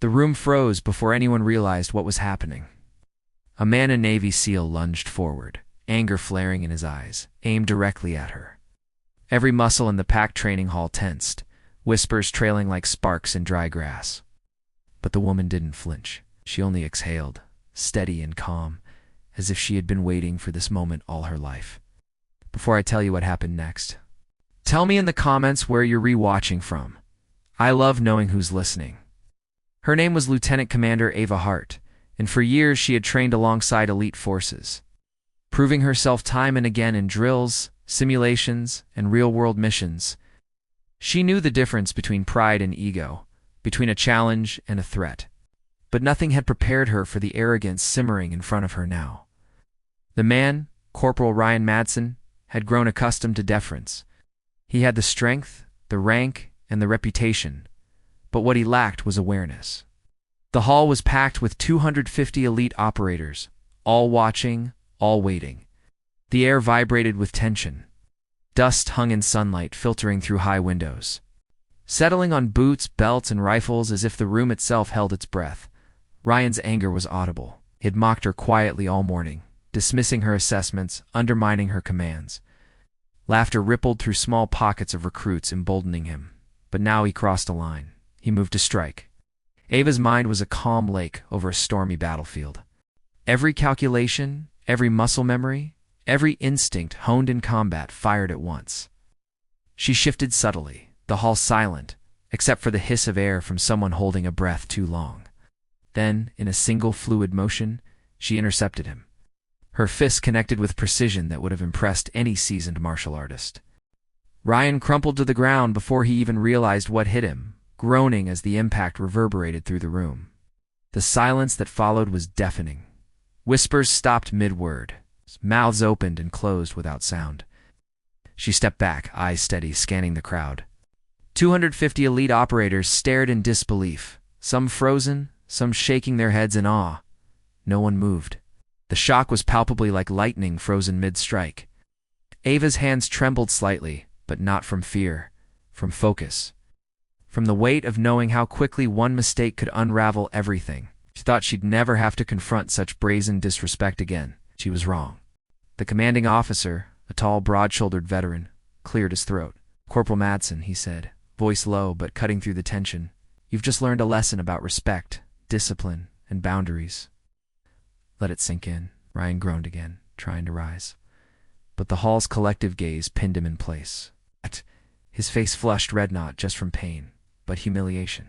The room froze before anyone realized what was happening. A man in Navy SEAL lunged forward, anger flaring in his eyes, aimed directly at her. Every muscle in the packed training hall tensed, whispers trailing like sparks in dry grass. But the woman didn't flinch. She only exhaled, steady and calm, as if she had been waiting for this moment all her life. Before I tell you what happened next, tell me in the comments where you're rewatching from. I love knowing who's listening. Her name was Lieutenant Commander Ava Hart, and for years she had trained alongside elite forces, proving herself time and again in drills, simulations, and real-world missions. She knew the difference between pride and ego, between a challenge and a threat. But nothing had prepared her for the arrogance simmering in front of her now. The man, Corporal Ryan Madsen, had grown accustomed to deference. He had the strength, the rank, and the reputation, but what he lacked was awareness. The hall was packed with 250 elite operators, all watching, all waiting. The air vibrated with tension. Dust hung in sunlight filtering through high windows, settling on boots, belts, and rifles as if the room itself held its breath. Ryan's anger was audible. He had mocked her quietly all morning, dismissing her assessments, undermining her commands. Laughter rippled through small pockets of recruits, emboldening him. But now he crossed a line. He moved to strike. Ava's mind was a calm lake over a stormy battlefield. Every calculation, every muscle memory, every instinct honed in combat fired at once. She shifted subtly, the hall silent, except for the hiss of air from someone holding a breath too long. Then, in a single fluid motion, she intercepted him. Her fists connected with precision that would have impressed any seasoned martial artist. Ryan crumpled to the ground before he even realized what hit him, groaning as the impact reverberated through the room. The silence that followed was deafening. Whispers stopped mid-word. Mouths opened and closed without sound. She stepped back, eyes steady, scanning the crowd. 250 elite operators stared in disbelief, some frozen, some shaking their heads in awe. No one moved. The shock was palpably like lightning frozen mid-strike. Ava's hands trembled slightly, but not from fear, from focus. From the weight of knowing how quickly one mistake could unravel everything. She thought she'd never have to confront such brazen disrespect again. She was wrong. The commanding officer, a tall, broad-shouldered veteran, cleared his throat. "Corporal Madsen," he said, voice low but cutting through the tension. "You've just learned a lesson about respect, discipline, and boundaries." "Let it sink in," Ryan groaned again, trying to rise. But the hall's collective gaze pinned him in place. His face flushed red not just from pain, but humiliation.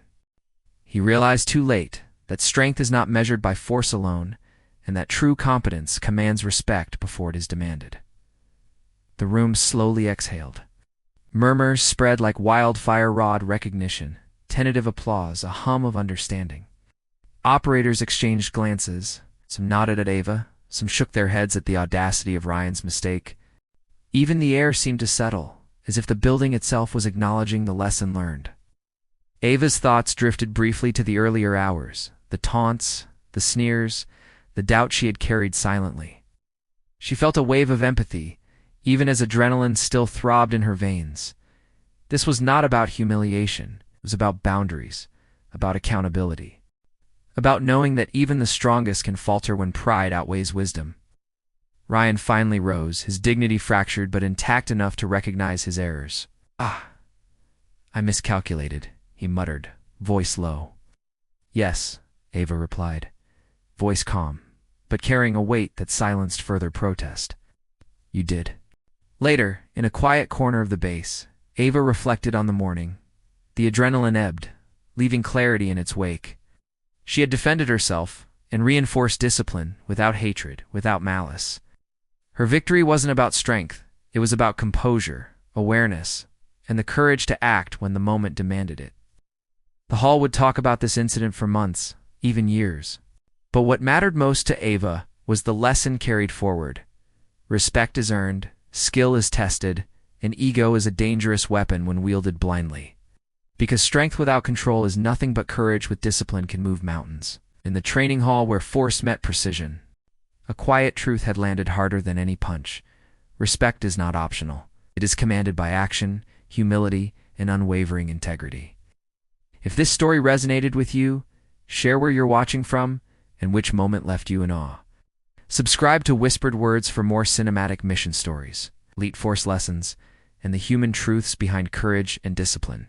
He realized too late that strength is not measured by force alone, and that true competence commands respect before it is demanded. The room slowly exhaled. Murmurs spread like wildfire, rawed recognition, tentative applause, a hum of understanding. Operators exchanged glances. Some nodded at Ava, some shook their heads at the audacity of Ryan's mistake. Even the air seemed to settle, as if the building itself was acknowledging the lesson learned. Ava's thoughts drifted briefly to the earlier hours, the taunts, the sneers, the doubt she had carried silently. She felt a wave of empathy, even as adrenaline still throbbed in her veins. This was not about humiliation. It was about boundaries, about accountability, about knowing that even the strongest can falter when pride outweighs wisdom. Ryan finally rose, his dignity fractured but intact enough to recognize his errors. I miscalculated," he muttered, voice low. "Yes," Ava replied, voice calm, but carrying a weight that silenced further protest. "You did." Later, in a quiet corner of the base, Ava reflected on the morning. The adrenaline ebbed, leaving clarity in its wake. She had defended herself and reinforced discipline without hatred, without malice. Her victory wasn't about strength. It was about composure, awareness, and the courage to act when the moment demanded it. The hall would talk about this incident for months, even years. But what mattered most to Ava was the lesson carried forward. Respect is earned, skill is tested, and ego is a dangerous weapon when wielded blindly. Because strength without control is nothing but courage with discipline can move mountains. In the training hall where force met precision, a quiet truth had landed harder than any punch. Respect is not optional. It is commanded by action, humility, and unwavering integrity. If this story resonated with you, Share where you're watching from and which moment left you in awe. Subscribe to Whispered Words for more cinematic mission stories, elite force lessons, and the human truths behind courage and discipline.